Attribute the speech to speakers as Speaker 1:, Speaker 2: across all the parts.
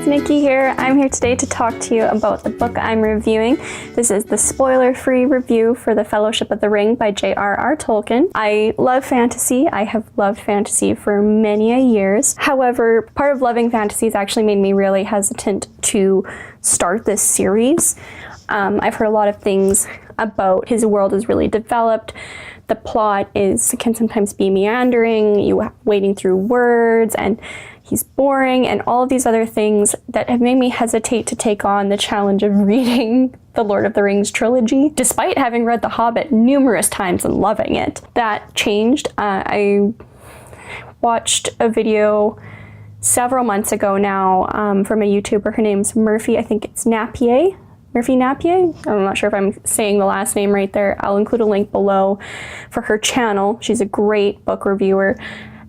Speaker 1: it's Nikki here. I'm here today to talk to you about the book I'm reviewing. This is the spoiler-free review for The Fellowship of the Ring by J.R.R. Tolkien. I love fantasy. I have loved fantasy for many a years. However, part of loving fantasy has actually made me really hesitant to start this series. I've heard a lot of things about his world is really developed. The plot can sometimes be meandering, you wading through words, and he's boring, and all of these other things that have made me hesitate to take on the challenge of reading the Lord of the Rings trilogy, despite having read The Hobbit numerous times and loving it. That changed. I watched a video several months ago now from a YouTuber. Her name's Murphy, I think it's Napier. Murphy Napier? I'm not sure if I'm saying the last name right there. I'll include a link below for her channel. She's a great book reviewer,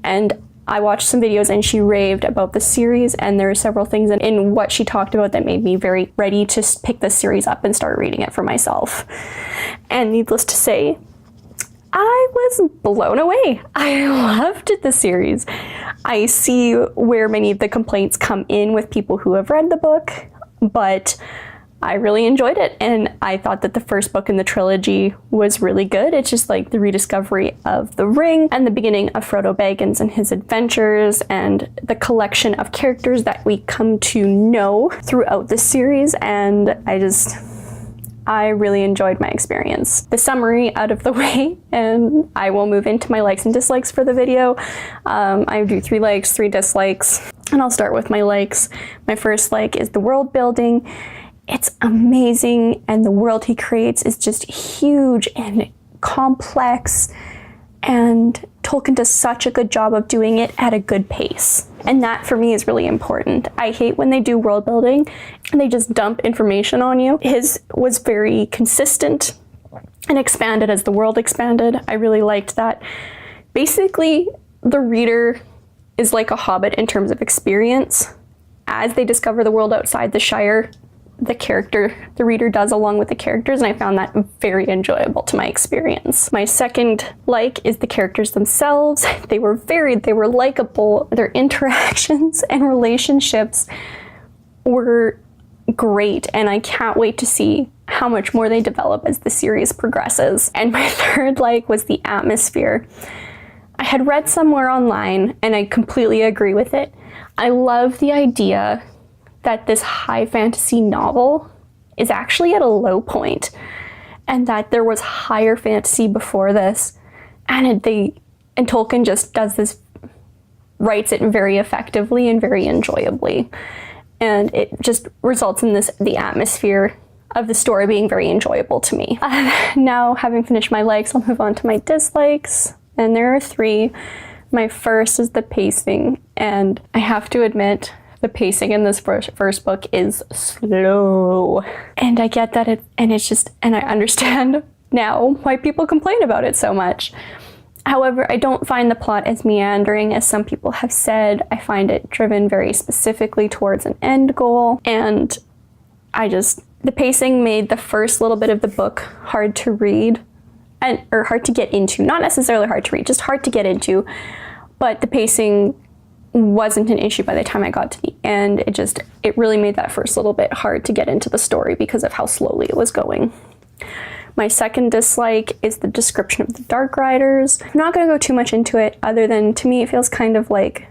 Speaker 1: and I watched some videos and she raved about the series, and there are several things in what she talked about that made me very ready to pick this series up and start reading it for myself. And needless to say, I was blown away. I loved the series. I see where many of the complaints come in with people who have read the book, but I really enjoyed it, and I thought that the first book in the trilogy was really good. It's just like the rediscovery of the ring and the beginning of Frodo Baggins and his adventures and the collection of characters that we come to know throughout the series, and I really enjoyed my experience. The summary out of the way, and I will move into my likes and dislikes for the video. I do 3 likes, 3 dislikes, and I'll start with my likes. My first like is the world building. It's amazing, and the world he creates is just huge and complex, and Tolkien does such a good job of doing it at a good pace. And that for me is really important. I hate when they do world building and they just dump information on you. His was very consistent and expanded as the world expanded. I really liked that. Basically, the reader is like a hobbit in terms of experience. As they discover the world outside the Shire, the reader does along with the characters, and I found that very enjoyable to my experience. My second like is the characters themselves. They were varied, they were likable, their interactions and relationships were great, and I can't wait to see how much more they develop as the series progresses. And my third like was the atmosphere. I had read somewhere online, and I completely agree with it. I love the idea that this high fantasy novel is actually at a low point, and that there was higher fantasy before this, and Tolkien just does this, writes it very effectively and very enjoyably, and it just results in the atmosphere of the story being very enjoyable to me. Now, having finished my likes, I'll move on to my dislikes, and there are 3. My first is the pacing, and I have to admit, the pacing in this first book is slow, and I get that and I understand now why people complain about it so much. However, I don't find the plot as meandering as some people have said. I find it driven very specifically towards an end goal, and the pacing made the first little bit of the book hard to read, or hard to get into. Not necessarily hard to read, just hard to get into, but the pacing wasn't an issue by the time I got to the end. It really made that first little bit hard to get into the story because of how slowly it was going. My second dislike is the description of the Dark Riders. I'm not going to go too much into it, other than to me it feels kind of like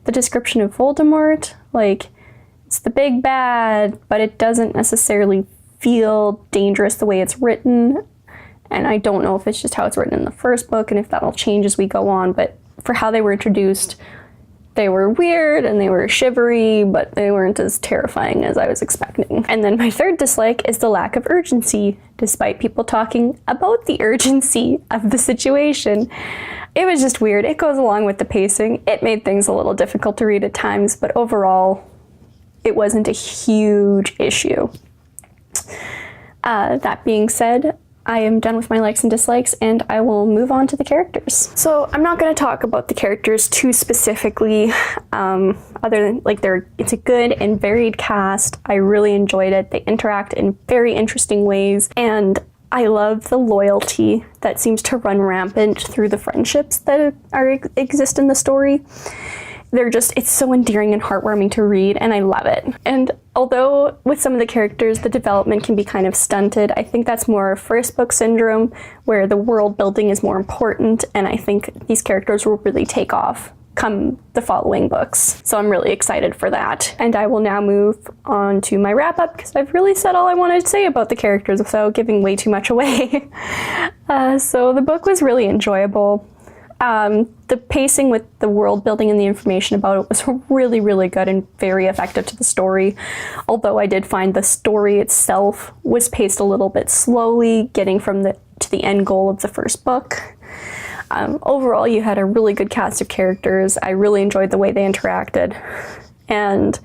Speaker 1: the description of Voldemort. Like, it's the big bad, but it doesn't necessarily feel dangerous the way it's written. And I don't know if it's just how it's written in the first book and if that'll change as we go on, but for how they were introduced, they were weird and they were shivery, but they weren't as terrifying as I was expecting. And then my third dislike is the lack of urgency, despite people talking about the urgency of the situation. It was just weird. It goes along with the pacing. It made things a little difficult to read at times, but overall, it wasn't a huge issue. That being said, I am done with my likes and dislikes, and I will move on to the characters. So I'm not going to talk about the characters too specifically, other than it's a good and varied cast. I really enjoyed it. They interact in very interesting ways, and I love the loyalty that seems to run rampant through the friendships that exist in the story. it's so endearing and heartwarming to read, and I love it. And although with some of the characters the development can be kind of stunted, I think that's more first book syndrome, where the world building is more important, and I think these characters will really take off come the following books. So I'm really excited for that. And I will now move on to my wrap up, because I've really said all I wanted to say about the characters without giving way too much away. So the book was really enjoyable. The pacing with the world building and the information about it was really, really good and very effective to the story. Although I did find the story itself was paced a little bit slowly, getting from to the end goal of the first book. Overall, you had a really good cast of characters. I really enjoyed the way they interacted. And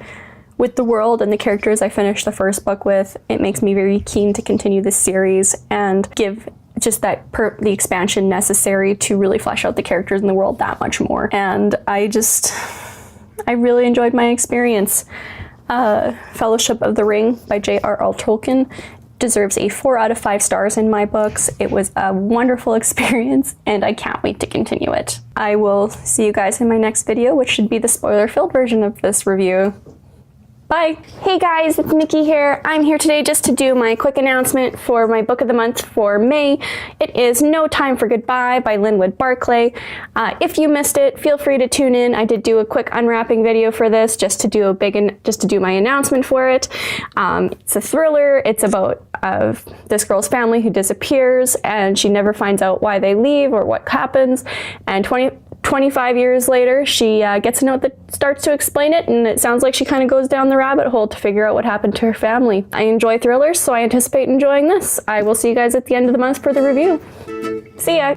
Speaker 1: with the world and the characters I finished the first book with, it makes me very keen to continue this series and give just the expansion necessary to really flesh out the characters in the world that much more. And I really enjoyed my experience. Fellowship of the Ring by J.R.R. Tolkien deserves a 4 out of 5 stars in my books. It was a wonderful experience, and I can't wait to continue it. I will see you guys in my next video, which should be the spoiler-filled version of this review. Bye! Hey guys, it's Nikki here. I'm here today just to do my quick announcement for my book of the month for May. It is No Time for Goodbye by Linwood Barclay. If you missed it, feel free to tune in. I did do a quick unwrapping video for this just to do my announcement for it. It's a thriller. It's about this girl's family who disappears, and she never finds out why they leave or what happens. And 25 years later, she gets a note that starts to explain it, and it sounds like she kind of goes down the rabbit hole to figure out what happened to her family. I enjoy thrillers, so I anticipate enjoying this. I will see you guys at the end of the month for the review. See ya!